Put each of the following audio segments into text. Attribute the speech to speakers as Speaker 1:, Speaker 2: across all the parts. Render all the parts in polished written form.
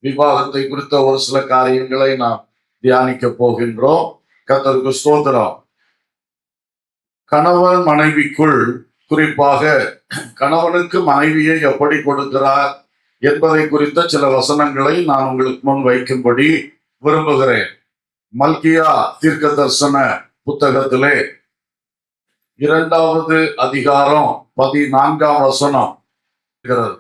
Speaker 1: விவாகத்தை குறித்த ஒரு சில காரியங்களை நாம் தியானிக்க போகின்றோம். கர்த்தருக்கு ஸ்தோத்திரம். கணவன் மனைவிக்குள், குறிப்பாக கணவனுக்கு மனைவியை எப்படி கொடுக்கிறார் என்பதை குறித்த சில வசனங்களை நான் உங்களுக்கு முன் வைக்கும்படி விரும்புகிறேன். மல்கியா தீர்க்க தரிசன புத்தகத்திலே 2வது அதிகாரம் 14ஆம் வசனம் இருக்கிறது.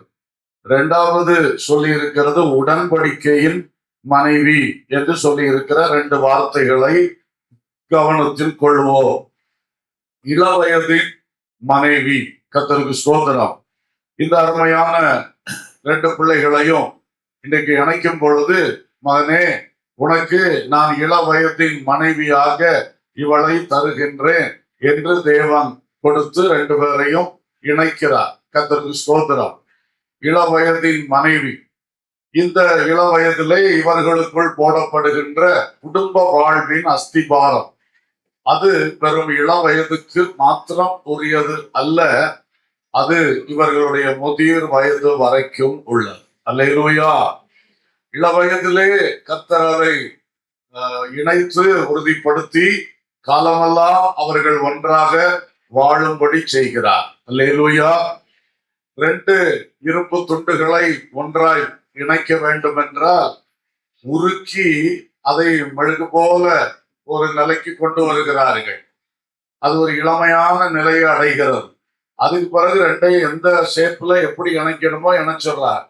Speaker 1: 2வது சொல்லி இருக்கிறது உடன்படிக்கையின் மனைவி என்று சொல்லி இருக்கிற 2 வார்த்தைகளை கவனத்தில் கொள்வோம். இளவயதின் மனைவி. கர்த்தருக்கு ஸ்தோத்திரம். இந்த அருமையான 2 பிள்ளைகளையும் இன்றைக்கு இணைக்கும் பொழுது, மகனே, உனக்கு நான் இளவயதின் மனைவியாக இவளை தருகின்றேன் என்று தேவன் கொடுத்து 2 பேரையும் இணைக்கிறார். கர்த்தருக்கு ஸ்தோத்திரம். இளவயதின் மனைவி. இந்த இளவயதிலே இவர்களுக்குள் போடப்படுகின்ற குடும்ப வாழ்வின் அஸ்திபாரம், அது பெரும் இளவயதுக்கு மாத்திரம் உரியது அல்ல, அது இவர்களுடைய முதிர் வயது வரைக்கும் உள்ளது. அல்லேலூயா. இளவயதிலே கர்த்தரை இணைத்து உறுதிப்படுத்தி காலமெல்லாம் அவர்கள் ஒன்றாக வாழும்படி செய்கிறார். அல்லேலூயா. 2 இரும்பு துண்டுகளை ஒன்றாய் இணைக்க வேண்டும் என்றால் உருக்கி அதை மெழுகு போல ஒரு நிலைக்கு கொண்டு வருகிறார்கள். அது ஒரு இளமையான நிலையை அடைகிறது. அதுக்கு பிறகு 2ஐயும் எந்த ஷேப்ல எப்படி இணைக்கணுமோ இணைச்சிடுறார்.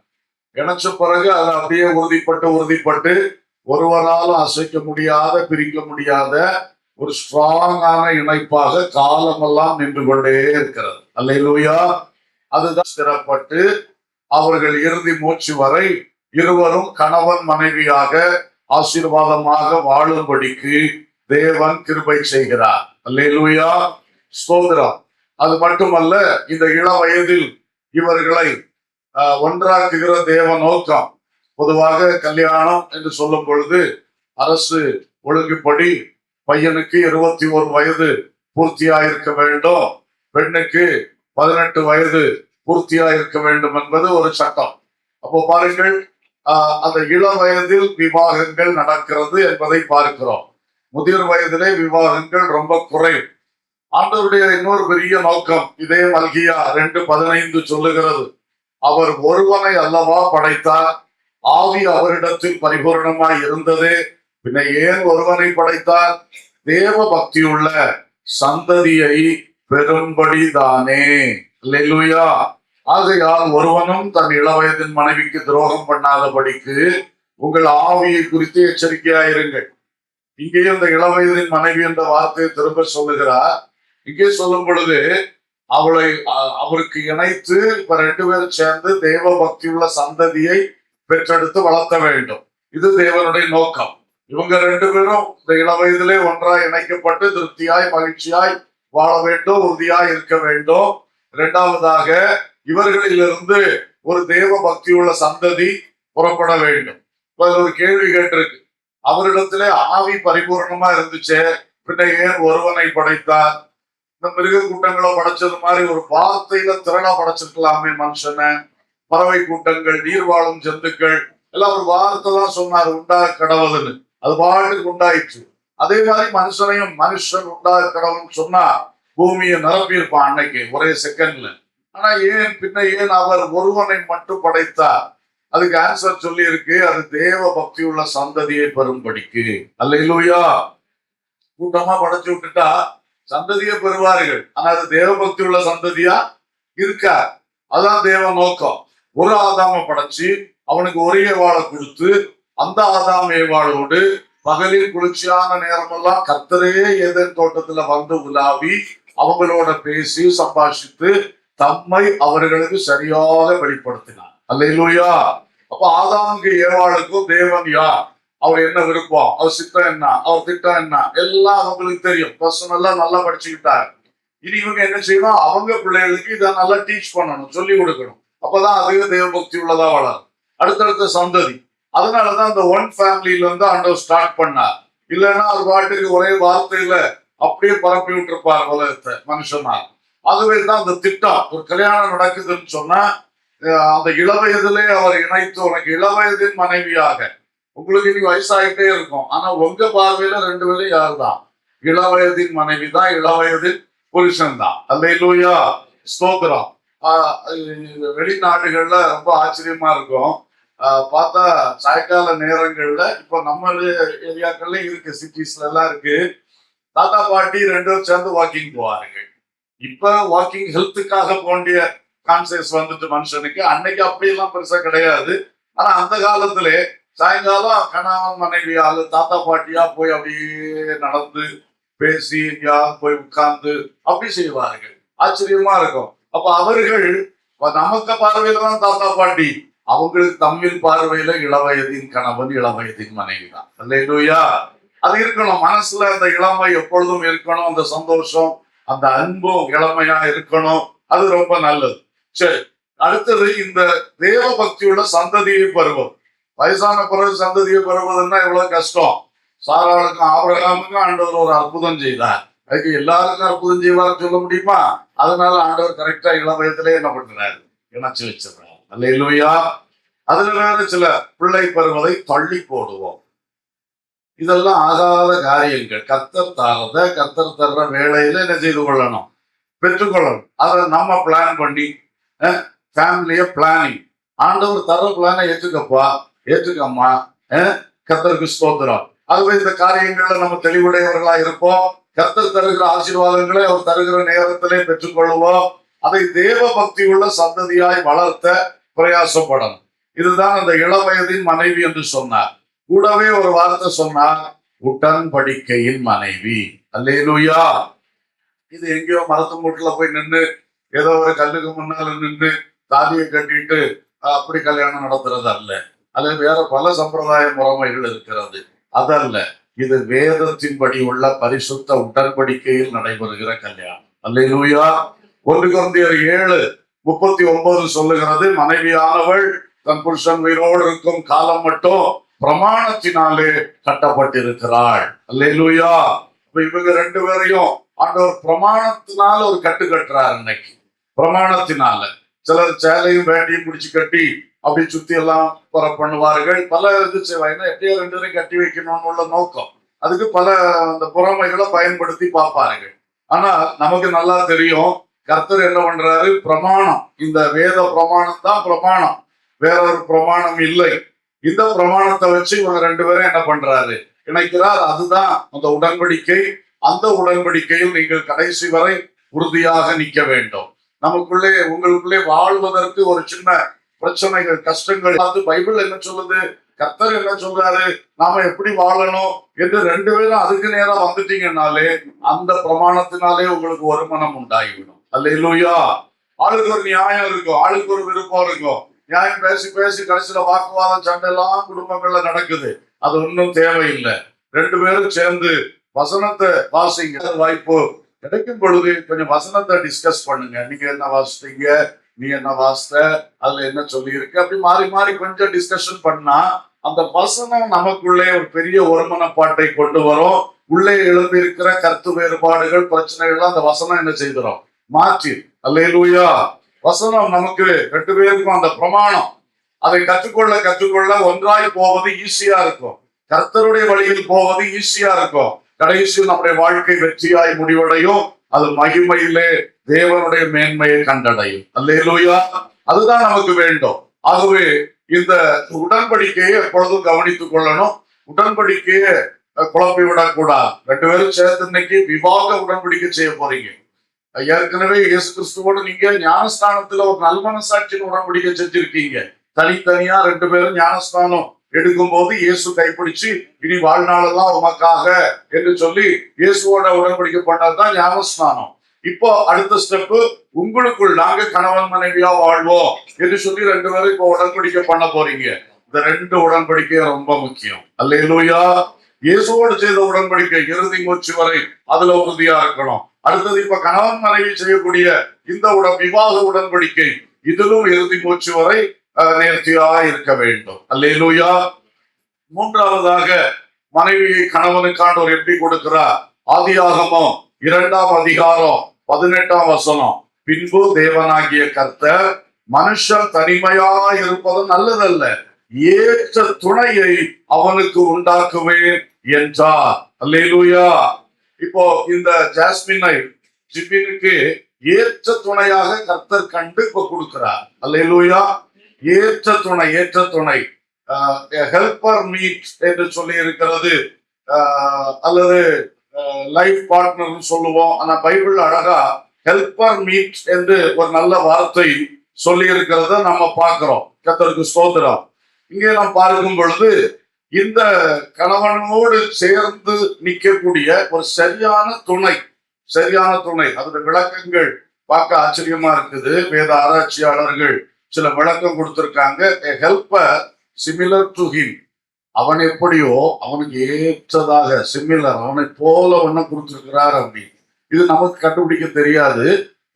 Speaker 1: இணைச்ச பிறகு அதை அப்படியே உறுதிப்பட்டு ஒருவராலும் அசைக்க முடியாத, பிரிக்க முடியாத ஒரு ஸ்ட்ராங்கான இணைப்பாக காலமெல்லாம் நின்று கொண்டே இருக்கிறது. அல்லேலூயா. அதுதான் ஸ்திரப்பட்டு அவர்கள் இறுதி மூச்சு வரை இருவரும் கணவன் மனைவியாக ஆசீர்வாதமாக வாழும்படிக்கு தேவன் கிருபை செய்கிறார். அல்லேலூயா. ஸ்தோத்திரம். அது மட்டுமல்ல, இந்த இள வயதில் இவர்களை ஒன்றாக்குகிற தேவ நோக்கம், பொதுவாக கல்யாணம் என்று சொல்லும் பொழுது அரசு ஒழுங்குப்படி பையனுக்கு 21 வயது பூர்த்தியாயிருக்க வேண்டும், பெண்ணுக்கு 18 வயது பூர்த்தியாயிருக்க வேண்டும் என்பது ஒரு சட்டம். அப்போ பாருங்கள், அந்த இள வயதில் விவாகங்கள் நடக்கிறது என்பதை பார்க்கிறோம். முதிர் வயதிலே விவாகங்கள் ரொம்ப குறைவு. ஆண்டவருடைய இன்னொரு பெரிய நோக்கம் இதே மல்கியா 2:15 சொல்லுகிறது. அவர் ஒருவனை அல்லவா படைத்தார், ஆவி அவரிடத்தில் பரிபூர்ணமாய் இருந்தது, பின்ன ஏன் ஒருவனை படைத்தார்? தேவ பக்தியுள்ள சந்ததியை பெரும்படிதானே. அல்லேலூயா. ஆகையால் ஒருவனும் தன் இளவயதின் மனைவிக்கு துரோகம் பண்ணாதபடிக்கு உங்கள் ஆவியை குறித்து எச்சரிக்கையாயிருங்கள். இங்கேயும் இந்த இளவயதின் மனைவி என்ற வார்த்தையை திரும்ப சொல்லுகிறார். இங்கே சொல்லும் பொழுது அவருக்கு இணைத்து இப்ப 2 பேரும் சேர்ந்து தேவ பக்தியுள்ள சந்ததியை பெற்றெடுத்து வளர்த்த வேண்டும். இது தேவனுடைய நோக்கம். இவங்க 2 பேரும் இந்த இளவயதிலே ஒன்றாய் இணைக்கப்பட்டு திருப்தியாய் மகிழ்ச்சியாய் வாழ வேண்டும், உறுதியாய் இருக்க வேண்டும். 2வதாக இவர்களிலிருந்து ஒரு தேவ பக்தியுள்ள சந்ததி புறப்பட வேண்டும். இப்ப ஒரு கேள்வி கேட்டிருக்கு, அவரிடத்திலே ஆவி பரிபூர்ணமா இருந்துச்சு, பின்ன ஏன் ஒருவனை படைத்தார்? இந்த மிருக கூட்டங்களை படைச்சது மாதிரி ஒரு வார்த்தையில திரளா படைச்சிருக்கலாமே மனுஷனை. பறவை கூட்டங்கள், நீர் வாழும் ஜந்துக்கள் எல்லாம் ஒரு வார்த்தை தான் சொன்னார், உண்டா கடவுள்னு. அது பாட்டுக்கு உண்டாயிடுச்சு. அதே மாதிரி மனுஷனையும் மனுஷன் உண்டா கடவுள்னு சொன்னா பூமியை நிரப்பியிருப்பான் அன்னைக்கு ஒரே செகண்ட்ல. ஆனா ஏன் அவர் ஒருவனை மட்டும் படைத்தார்? அதுக்கு ஆன்சர் சொல்லி இருக்கு, அது தேவ பக்தி உள்ள சந்ததியை பெறும்படிக்கு. அல்லேலூயா. கூட்டமா படைச்சு விட்டுட்டா சந்ததியை பெறுவார்கள், ஆனா அது தேவ பக்தி உள்ள சந்ததியா இருக்கா? அதான் தேவ நோக்கம். ஒரு ஆதாம படைச்சு அவனுக்கு ஒரே வாழை கொடுத்து அந்த ஆதாம் ஏவாளோடு பகலில் குளிர்ச்சியான நேரமெல்லாம் கர்த்தரே ஏதேன் தோட்டத்துல வந்து உலாவி அவங்களோட பேசி சம்பாஷித்து தம்மை அவர்களுக்கு சரியாக வெளிப்படுத்தினார். அல்லேலூயா. அப்ப ஆதாமுக்கு ஏவாளுக்கும் தேவன் யார், அவர் என்ன விருப்பம், அவர் சித்தம் என்ன, அவர் திட்டம் என்ன, எல்லாம் அவங்களுக்கு தெரியும். பர்சனலா நல்லா படிச்சுக்கிட்டாரு. இனி இவங்க என்ன செய்யணும், அவங்க பிள்ளைகளுக்கு இதை நல்லா டீச் பண்ணணும், சொல்லி கொடுக்கணும். அப்பதான் அதிக தேவ பக்தி உள்ளதா வளரும் அடுத்தடுத்த சந்ததி. அதனாலதான் இந்த ஒன் ஃபேமிலியில இருந்து ஆண்டவர் ஸ்டார்ட் பண்ணார். இல்லைன்னா அது பாட்டுக்கு ஒரே வார்த்தையில அப்படியே பரப்பி விட்டுருப்பார் உலகத்தை மனுஷனா. அதுவே தான் அந்த திட்டம். ஒரு கல்யாணம் நடக்குதுன்னு சொன்னா அந்த இளவயதிலே அவர் இணைத்து உனக்கு இளவயதின் மனைவியாக, உங்களுக்கு இனி வயசாகிட்டே இருக்கும், ஆனா உங்க பார்வையில ரெண்டு பேரும் யார் தான்? இளவயதின் மனைவி தான், இளவயதின் புருஷன் தான். அல்லேலூயா, ஸ்தோத்திரம். வெளிநாடுகள்ல ரொம்ப ஆச்சரியமா இருக்கும். பார்த்தா சாயங்கால நேரங்கள்ல இப்ப நம்ம ஏரியாக்கள்ல இருக்கு, சிட்டிஸ்ல எல்லாம் இருக்கு, தாத்தா பாட்டி ரெண்டும் சேர்ந்து வாக்கிங் போவார்கள். இப்ப வாக்கிங் ஹெல்த்துக்காக போண்டிய கான்சியஸ் வந்துட்டு மனுஷனுக்கு. அன்னைக்கு அப்படியெல்லாம் பெருசா கிடையாது. ஆனா அந்த காலத்துல சாயங்காலம் கணவன் மனைவியால் தாத்தா பாட்டியா போய் அப்படியே நடந்து பேசி எங்கேயாவது போய் உட்கார்ந்து அப்படி செய்வார்கள். ஆச்சரியமா இருக்கும். அப்ப அவர்கள் நமக்கு பார்வையில தான் தாத்தா பாட்டி, அவங்களுக்கு தமிழ் பார்வையில இளவயதின் கணவன் இளவயதின் மனைவி தான். அல்லேலூயா. அது இருக்கணும் மனசுல, அந்த இளமை எப்பொழுதும் இருக்கணும், அந்த சந்தோஷம், அந்த அன்பும் இளமையா இருக்கணும். அது ரொம்ப நல்லது. சரி, அடுத்தது இந்த தேவ பக்தியுள்ள சந்ததியை பெறுவது. வயசான பிறகு சந்ததியை பெறுவதுன்னா எவ்வளவு கஷ்டம். சாராளுக்கும் ஆபிரகாமுக்கும் ஆண்டவர் ஒரு அற்புதம் செய்தார். அதுக்கு எல்லாருக்கும் அற்புதம் செய்வார் சொல்ல முடியுமா? அதனால ஆண்டவர் கரெக்டா இளம் வயதிலே என்ன பண்றாரு, இணைச்சு வச்சிடறாரு. அல்லேலூயா. அதுல வேற சில பிள்ளை பெறுவதை தள்ளி போடுவோம். இதெல்லாம் ஆகாத காரியங்கள். கர்த்தர் தாரத, கர்த்தர் தர்ற வேலையில என்ன செய்து கொள்ளணும், பெற்றுக்கொள்ளணும். அதை நம்ம பிளான் பண்ணி ஃபேமிலிய பிளானிங், ஆண்டவர் தர்ற பிளானை ஏற்றுக்கப்பா, ஏற்றுக்கம்மா, கர்த்தருக்கு ஸ்தோத்திரம். ஆகவே இந்த காரியங்கள்ல நம்ம தெளிவுடையவர்களா இருப்போம். கர்த்தர் தருகிற ஆசீர்வாதங்களை அவர் தருகிற நேரத்திலே பெற்றுக்கொள்வோம். அதை தேவ பக்தி உள்ள சந்ததியாய் வளர்த்த பிரயாசப்படணும். இதுதான் அந்த இளவயதின் மனைவி என்று சொன்னார். கூடவே ஒரு வார்த்தை சொன்னார், உடன்படிக்கையின் மனைவி. அல்லேலூயா. இது எங்கேயோ மரத்து மூட்டுல போய் நின்று ஏதோ ஒரு கல்லுக்கு முன்னால நின்று தாலியை கட்டிட்டு அப்படி கல்யாணம் நடத்துறது அல்ல. அது வேற பல சம்பிரதாய முறைமைகள் இருக்கிறது. அதல்ல, இது வேதத்தின்படி உள்ள பரிசுத்த உடன்படிக்கையில் நடைபெறுகிற கல்யாணம். அல்லேலூயா. 1 கொரிந்தியர் 7:39 சொல்லுகிறது, மனைவியானவள் தன் புருஷன் உயிரோடு இருக்கும் காலம் மட்டும் பிரமாணத்தினாலே கட்டப்பட்டிருக்கிறாள். அல்லேலூயா. இவங்க ரெண்டு பேரையும் ஆண்டவர் பிரமாணத்தினால ஒரு கட்டு கட்டுறாரு. இன்னைக்கு பிரமாணத்தினால சிலர் சேலையும் வேட்டியும் பிடிச்சு கட்டி அப்படி சுத்தி எல்லாம் பண்ணுவார்கள். பல இது செய்வாங்க. எப்படியோ ரெண்டு பேரும் கட்டி வைக்கணும்னு உள்ள நோக்கம். அதுக்கு பல அந்த புறமைகளை பயன்படுத்தி பார்ப்பார்கள். ஆனா நமக்கு நல்லா தெரியும், கர்த்தர் என்ன பண்றாரு, பிரமாணம், இந்த வேத பிரமாணம் தான் பிரமாணம், வேற ஒரு பிரமாணம் இல்லை. இந்த பிரமாணத்தை வச்சு இவங்க ரெண்டு பேரும் என்ன பண்றாரு, இணைக்கிறார். அதுதான் அந்த உடன்படிக்கை. அந்த உடன்படிக்கையில் நீங்கள் கடைசி வரை உறுதியாக நிற்க வேண்டும். நமக்குள்ளே உங்களுக்குள்ளே வாழ்வதற்கு ஒரு சின்ன பிரச்சனைகள், கஷ்டங்கள் பார்த்து பைபிள் என்ன சொல்லுது, கர்த்தர் என்ன சொல்றாரு, நாம எப்படி வாழணும் என்று ரெண்டு பேரும் அதுக்கு நேரம் வந்துட்டீங்கன்னாலே அந்த பிரமாணத்தினாலே உங்களுக்கு ஒரு மனம் உண்டாகிவிடும். அல்லேலூயா. ஆளுக்கு ஒரு நியாயம் இருக்கும், ஆளுக்கு ஒரு விருப்பம் இருக்கும். நியாயம் பேசி பேசி கடைசியில வாக்குவாதம், சண்டை எல்லாம் குடும்பங்கள்ல நடக்குது. அது ஒன்றும் தேவையில்லை. ரெண்டு பேரும் சேர்ந்து வசனத்தை வாசிங்க. வாய்ப்பு கிடைக்கும் பொழுது கொஞ்சம் வசனத்தை டிஸ்கஸ் பண்ணுங்க. நீங்க என்ன வாசித்தீங்க, நீ என்ன வாசித்த, அதுல என்ன சொல்லி இருக்கு, அப்படி மாறி மாறி கொஞ்சம் டிஸ்கஷன் பண்ணா அந்த வசனம் நமக்குள்ளே ஒரு பெரிய ஒருமனப்பாட்டை கொண்டு வரும். உள்ளே எழுப்பி இருக்கிற கருத்து வேறுபாடுகள், பிரச்சனைகள் அந்த வசனம் என்ன செய்கிறோம், மாற்றி. அல்லேலூயா. வசனம் நமக்கு ரெண்டு பேருக்கும் அந்த பிரமாணம், அதை கற்றுக்கொள்ள ஒன்றாய் போவது ஈஸியா இருக்கும். கர்த்தருடைய வழியில் போவது ஈஸியா இருக்கும். கடைசியில் நம்முடைய வாழ்க்கை வெற்றியாய் முடிவடையும். அது மகிமையிலே தேவனுடைய மேன்மையை கண்டடையும். அல்லேலூயா. அதுதான் நமக்கு வேண்டும். ஆகவே இந்த உடன்படிக்கையை எப்பொழுதும் கவனித்துக் கொள்ளணும். உடன்படிக்கையை குழப்பி விடக்கூடாது. ரெண்டு பேரும் சேர்த்து இன்னைக்கு விவாக உடன்படிக்கை செய்ய போறீங்க. ஏற்கனவே இயேசு கிறிஸ்துவோடு நீங்க ஞானஸ்தானத்துல ஒரு நல்மனசாட்சியின் உடன்படிக்கை செஞ்சிருக்கீங்க. தனித்தனியா ரெண்டு பேரும் ஞானஸ்தானம் எடுக்கும் போது இயேசு கைப்பிடிச்சு இனி வாழ்நாளெல்லாம் உமக்காக என்று சொல்லி இயேசுவோட உடன்படிக்கை பண்ணதுதான் ஞானஸ்நானம். இப்போ அடுத்த ஸ்டெப்பு, உங்களுக்குள் நாங்க கணவன் மனைவியா வாழ்வோம் என்று சொல்லி ரெண்டு பேரும் இப்போ உடன்படிக்கை பண்ண போறீங்க. இந்த ரெண்டு உடன்படிக்கை ரொம்ப முக்கியம். அல்லேலூயா. இயேசுவோடு செய்த உடன்படிக்கை இறுதி மூச்சு வரை அதுல உறுதியா இருக்கணும். அடுத்தது இப்ப கணவன் மனைவி செய்யக்கூடிய இந்த விவாக உடன்படிக்கை, இதிலும் இறுதி மூச்சு வரை நேர்த்தியா இருக்க வேண்டும். அல்லேலூயா. மூன்றாவதாக மனைவியை கணவனுக்காண்டவர் எப்படி கொடுக்கிறார்? ஆதியாகமம் 2ஆம் அதிகாரம் 18ஆம் வசனம். பின்பு தேவனாகிய கர்த்தர் மனுஷன் தனிமையா இருப்பது நல்லதல்ல, ஏற்ற துணையை அவனுக்கு உண்டாக்குவேன் என்றார். அல்லேலூயா. இப்போ இந்த ஜாஸ்மினை ஜிபினுக்கு ஏற்ற துணையாக கர்த்தர் கண்டு இப்ப கொடுக்கிறார். அல்லேலூயா. ஏற்ற துணை, ஏற்ற துணை, ஹெல்பர் மீட் என்று சொல்லி இருக்கிறது, அல்லது லைஃப் பார்ட்னர் சொல்லுவோம். ஆனா பைபிள் அழகா ஹெல்பர் மீட் என்று ஒரு நல்ல வார்த்தை சொல்லி இருக்கிறத நம்ம பார்க்கிறோம். கர்த்தருக்கு ஸ்தோத்திரம். இங்கே நாம் பார்க்கும் பொழுது இந்த கணவனோடு சேர்ந்து நிற்கக்கூடிய ஒரு சரியான துணை, சரியான துணை. அதோட விளக்கங்கள் பார்க்க ஆச்சரியமா இருக்குது. வேத ஆராய்ச்சியாளர்கள் சில விளக்கம் கொடுத்திருக்காங்க. ஹெல்பர் சிமிலர் டு ஹிம், அவன் எப்படியோ அவனுக்கு ஏற்றதாக, சிமிலர், அவனை போல ஒண்ணு கொடுத்திருக்கிறார் அப்படின்னு. இது நமக்கு கண்டுபிடிக்க தெரியாது.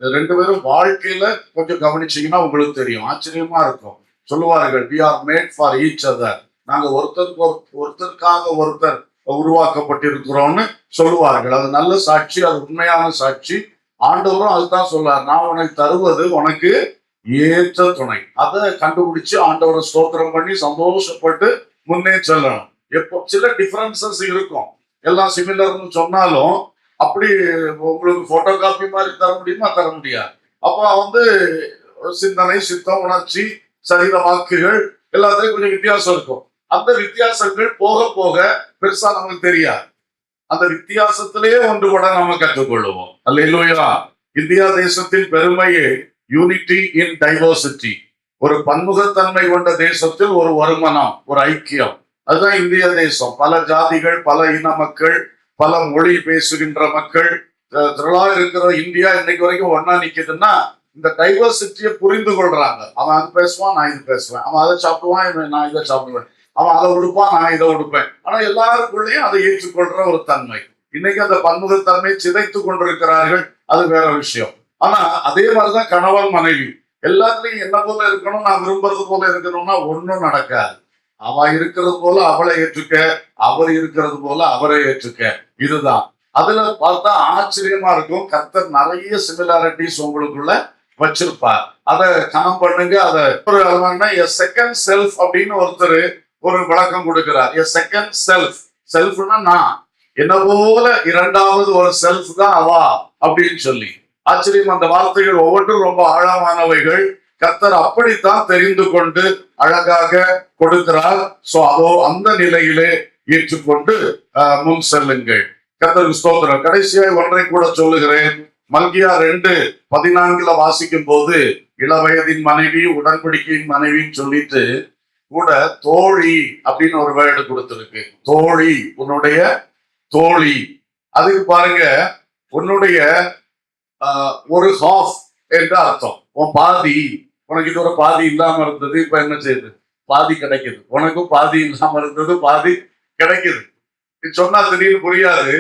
Speaker 1: ரெண்டு பேரும் வாழ்க்கையில கொஞ்சம் கவனிச்சீங்கன்னா உங்களுக்கு தெரியும், ஆச்சரியமா இருக்கும். சொல்லுவார்கள், we are made for each other, நாங்க ஒருத்தருக்காக ஒருத்தர் உருவாக்கப்பட்டிருக்கிறோம்னு சொல்லுவார்கள். அது நல்ல சாட்சி, அது உண்மையான சாட்சி. ஆண்டவரும் அதுதான் சொல்றார், நான் உனக்கு தருவது உனக்கு ஏற்ற துணை. அதை கண்டுபிடிச்சு ஆண்டவரை ஸ்தோத்திரம் பண்ணி சந்தோஷப்பட்டு முன்னே செல்லணும். எப்போ சில டிஃபரன்சஸ் இருக்கும், எல்லாம் சிமிலர்னு சொன்னாலும் அப்படி உங்களுக்கு போட்டோ காப்பி மாதிரி தர முடியுமா? தர முடியாது. அப்ப சிந்தனை, சித்தம், உணர்ச்சி, சரீர வாக்குகள் எல்லாத்துலயும் கொஞ்சம் வித்தியாசம் இருக்கும். அந்த வித்தியாசங்கள் போக போக பெருசா நமக்கு தெரியாது. அந்த வித்தியாசத்திலேயே ஒன்றுபட நம்ம கற்றுக்கொள்ளுவோம். அல்லேலூயா. இந்தியா தேசத்தின் பெருமையே யூனிட்டி இன் டைவர்சிட்டி. ஒரு பன்முகத்தன்மை கொண்ட தேசத்தில் ஒரு வருமானம், ஒரு ஐக்கியம். அதுதான் இந்திய தேசம். பல ஜாதிகள், பல இன மக்கள், பல மொழி பேசுகின்ற மக்கள் திரளா இருக்கிற இந்தியா இன்னைக்கு வரைக்கும் ஒன்னா நிக்குதுன்னா இந்த டைவர்சிட்டியை புரிந்து கொள்றாங்க. அவன் அது பேசுவான், நான் இது பேசுவேன். அவன் அதை சாப்பிடுவான், நான் இதை சாப்பிடுவேன். அவன் அதை உடுப்பான், நான் இதை உடுப்பேன். ஆனா எல்லாருக்குள்ளேயும் அதை ஏற்றுக்கொள்ற ஒரு தன்மை. இன்னைக்கு அந்த பன்முகத்தன்மை சிதைத்து கொண்டிருக்கிறார்கள், அது வேற விஷயம். ஆனா அதே மாதிரிதான் கணவன் மனைவி எல்லாத்துலயும் என்ன போல இருக்கணும், நான் விரும்புறது போல இருக்கணும்னா ஒன்னும் நடக்காது. அவ இருக்கிறது போல அவளை ஏற்றுக்க, அவர் இருக்கிறது போல அவரை ஏற்றுக்க, இதுதான். அதுல பார்த்தா ஆச்சரியமா இருக்கும். கர்த்தர் நிறைய சிமிலாரிட்டிஸ் உங்களுக்குள்ள வச்சிருப்பார். அதை கணம் பண்ணுங்க. அதை ஒரு செகண்ட் செல்ஃப் அப்படின்னு ஒருத்தர் ஒரு விளக்கம் கொடுக்கிறார். எ செகண்ட் செல்ஃப், செல்ஃப்னா நான், என்ன போல இரண்டாவது ஒரு செல்ஃப் தான் அவா அப்படின்னு சொல்லி. ஆச்சரியம். அந்த வார்த்தைகள் ஒவ்வொன்றும் ரொம்ப ஆழமானவைகள். கர்த்தர் அப்படித்தான் தெரிந்து கொண்டு அழகாக கொடுக்கிறார். சோ அதோ அந்த நிலையிலே ஏற்றுக்கொண்டு முன் செல்லுங்கள். கர்த்தருக்கு ஸ்தோத்திரம். கடைசியாய் ஒன்றை கூட சொல்லுகிறேன். மல்கியா 2:14 வாசிக்கும் போது இளவயதின் மனைவி, உடன்படிக்கையின் மனைவின்னு சொல்லிட்டு கூட தோழி அப்படின்னு ஒரு வேர்டு கொடுத்திருக்கு. தோழி, உன்னுடைய தோழி. அதுக்கு பாருங்க, உன்னுடைய ஒரு ஹாஃப் என்று அர்த்தம். உன் பாதி, உனக்கு இது ஒரு பாதி இல்லாம இருந்தது, இப்ப என்ன செய்யுது? பாதி கிடைக்குது. உனக்கும் பாதி இல்லாம இருந்தது, பாதி கிடைக்குது. இது சொன்னா திடீர்னு புரியாது.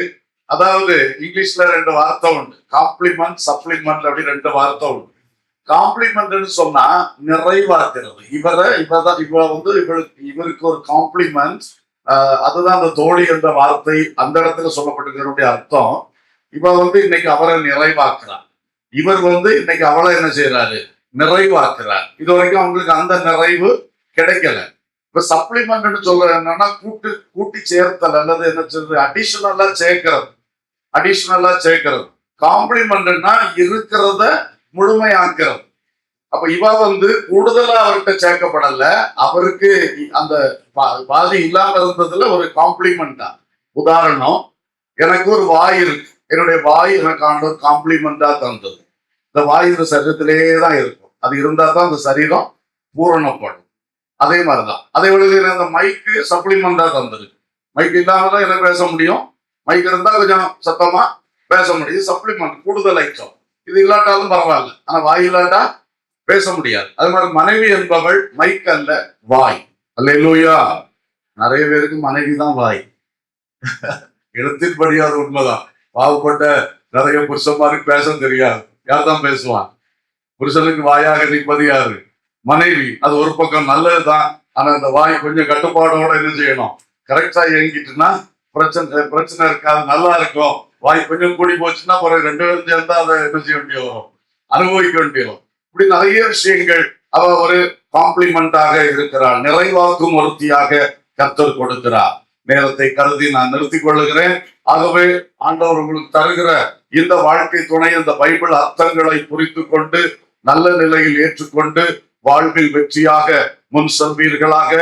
Speaker 1: அதாவது இங்கிலீஷ்ல 2 வார்த்தை உண்டு, காம்ப்ளிமெண்ட், சப்ளிமெண்ட் அப்படி 2 வார்த்தை உண்டு. காம்ப்ளிமெண்ட் சொன்னா நிறைவாக்குறது. இவருக்கு ஒரு காம்ப்ளிமெண்ட், அதுதான் அந்த தோழி என்ற வார்த்தை அந்த இடத்துல சொல்லப்பட்டிருக்கிற அர்த்தம். இவ இன்னைக்கு அவரை நிறைவாக்குறார், இவர் இன்னைக்கு அவளை என்ன செய்யறாரு? நிறைவாக்குறார். இது வரைக்கும் அவங்களுக்கு அந்த நிறைவு கிடைக்கல. இப்ப சப்ளிமெண்ட் சொல்றது என்னன்னா கூட்டி சேர்த்தல், அல்லது என்ன சொல்றது, அடிஷனலா சேர்க்கிறது. அடிஷனலா சேர்க்கிறது. காம்ப்ளிமெண்ட்னா இருக்கிறத முழுமையாக்குறது. அப்ப இவ கூடுதலா அவர்கிட்ட சேர்க்கப்படல, அவருக்கு அந்த பாதி இல்லாம இருந்ததுல ஒரு காம்ப்ளிமெண்டா. உதாரணம், எனக்கு ஒரு வாய் இருக்கு, என்னுடைய வாய் எனக்கு ஆண்டவர் காம்ப்ளிமெண்டா தந்தது. இந்த வாய் இந்த சரீரத்திலேயே தான் இருக்கும், அது இருந்தா தான் அந்த சரீரம் பூரணப்படும். அதே மாதிரிதான் அதே வழியில் இந்த மைக்கு சப்ளிமெண்டா தந்தது. மைக் இல்லாம தான் எனக்கு பேச முடியும், மைக் இருந்தா கொஞ்சம் சத்தமா பேச முடியும். சப்ளிமெண்ட், கூடுதல் ஐட்டம். இது இல்லாட்டாலும் பரவாயில்ல, ஆனா வாய் இல்லாட்டா பேச முடியாது. அது மாதிரி மனைவி என்பவள் மைக் அல்ல, வாய். அல்லேலூயா. நிறைய பேருக்கு மனைவி தான் வாய். இடத்தின்படி அது உண்மைதான். பாவப்பட்ட நிறைய புருஷன்மாருக்கு பேச தெரியாது. யார் தான் பேசுவான்? புருஷனுக்கு வாயாக நிற்பது யாரு? மனைவி. அது ஒரு பக்கம் நல்லதுதான். ஆனா அந்த வாய் கொஞ்சம் கட்டுப்பாடோட என்ன செய்யணும்? கரெக்டா இயங்கிட்டுன்னா பிரச்சனை இருக்காது, நல்லா இருக்கும். வாய் கொஞ்சம் கூடி போச்சுன்னா பிறகு 2 பேரும் சேர்ந்தா அதை என்ன செய்ய வேண்டிய வரும்? அனுபவிக்க வேண்டிய வரும். இப்படி நிறைய விஷயங்கள் அவ ஒரு காம்ப்ளிமெண்டாக இருக்கிறாள், நிறைவாக்கும் ஒருத்தியாக கர்த்தர் கொடுக்கிறார். நேரத்தை கருதி நான் நிறுத்திக் கொள்ளுகிறேன். ஆகவே ஆண்டவர் உங்களுக்கு தருகிற இந்த வாழ்க்கை துணை, இந்த பைபிள் அர்த்தங்களை புரிந்து கொண்டு நல்ல நிலையில் ஏற்றுக்கொண்டு வாழ்வில் வெற்றியாக முன் செல்வீர்களாக.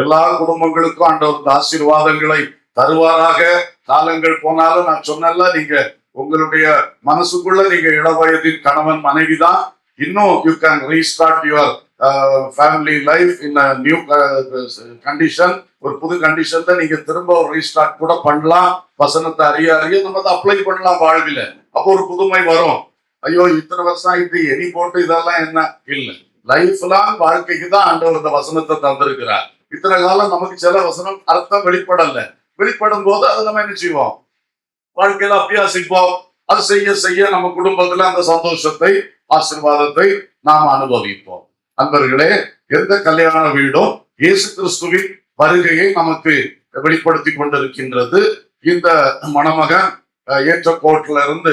Speaker 1: எல்லா குடும்பங்களுக்கும் ஆண்டவர் இந்த ஆசீர்வாதங்களை தருவாராக. காலங்கள் போனாலும் நான் சொன்னல, நீங்க உங்களுடைய மனசுக்குள்ள நீங்க இளவயதின் கணவன் மனைவி தான். இன்னும் you can restart your family life in new condition. ஒரு புது கண்டிஷன்ல நீங்க திரும்ப ஒரு ரீஸ்டார்ட் கூட பண்ணலாம். வசனத்தை அறிய நம்ம அதை அப்ளை பண்ணலாம் வாழ்வில. அப்போ ஒரு புதுமை வரும். ஐயோ இத்தனை வருஷம் ஆயிட்டு எரி போட்டு இதெல்லாம் என்ன இல்லை. லைஃப் லாங் வாழ்க்கைக்கு தான் ஆண்டவர் இந்த வசனத்தை தந்திருக்கிறார். இத்தனை காலம் நமக்கு சில வசனம் அர்த்தம் வெளிப்படல. வெளிப்படும் போது அதை நம்ம என்ன செய்வோம், வாழ்க்கையில அபியாசிப்போம். அது செய்ய செய்ய நம்ம குடும்பத்துல அந்த சந்தோஷத்தை, ஆசீர்வாதத்தை நாம் அனுபவிப்போம். அன்பர்களே, எந்த கல்யாண வீடும் இயேசு கிறிஸ்துவின் வருகையை நமக்கு வெளிப்படுத்தி கொண்டிருக்கின்றது. இந்த மணமகன் ஏற்றக்கோட்டில இருந்து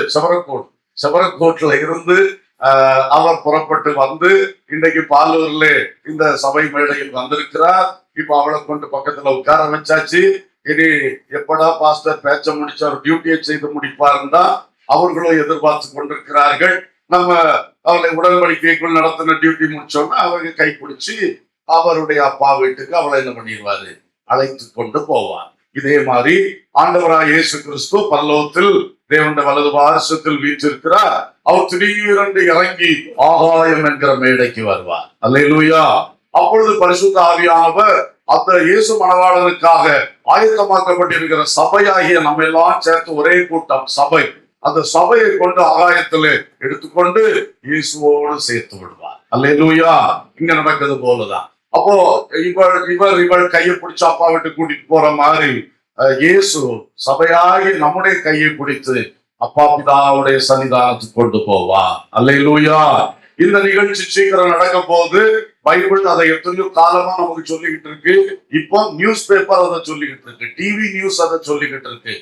Speaker 1: செவரக்கோட்டில இருந்து அவர் புறப்பட்டு வந்து இன்றைக்கு பாலூர்ல இந்த சபை மேடையில் வந்திருக்கிறார். இப்ப அவளை கொண்டு பக்கத்துல உட்கார வச்சாச்சு. இனி எப்படா பாஸ்டர் பேச்ச முடிச்சு அவர் டியூட்டியை செய்து முடிப்பாருன்னா அவர்களும் எதிர்பார்த்து கொண்டிருக்கிறார்கள். நம்ம அவளை உடன்படிக்கைக்குள் நடத்தின டியூட்டி முடிச்சோன்னா அவங்க கை பிடிச்சி அவருடைய அப்பா வீட்டுக்கு அவளை என்ன பண்ணிடுவாரு, அழைத்து கொண்டு போவார். இதே மாதிரி ஆண்டவராய் இயேசு கிறிஸ்து பரலோகத்தில் தேவனுடைய வலது பாரசத்தில் வீற்றிருக்கிறார். அவர் திடீரென்று இறங்கி ஆகாயம் என்கிற மேடைக்கு வருவார். அல்லேலூயா. அப்பொழுது பரிசுத்த ஆவியானவர் அந்த இயேசு மணவாளனுக்காக ஆயத்தமாக்கப்பட்டிருக்கிற சபையாகிய நம்ம எல்லாம் சேர்த்து ஒரே கூட்டம் சபை, அந்த சபையை கொண்டு ஆகாயத்திலே எடுத்துக்கொண்டு இயேசுவோடு சேர்த்து விடுவார். அல்லேலூயா. இங்க நடக்கிறது போலதான். அப்போ இவள் கையை பிடிச்சு அப்பா விட்டு கூட்டிட்டு போற மாதிரி இயேசு சபையாகி நம்முடைய கையை பிடித்து அப்பா பிதாவுடைய சன்னிதானத்துக்கு கொண்டு போவா. அல்லேலூயா. இந்த நிகழ்ச்சி சீக்கிரம் நடக்க போகுது. பைபிள் அதை எத்தனையோ காலமா நமக்கு சொல்லிக்கிட்டு இருக்கு. இப்போ நியூஸ் பேப்பர் அதை சொல்லிக்கிட்டு இருக்கு, டிவி நியூஸ் அதை சொல்லிக்கிட்டு இருக்கு.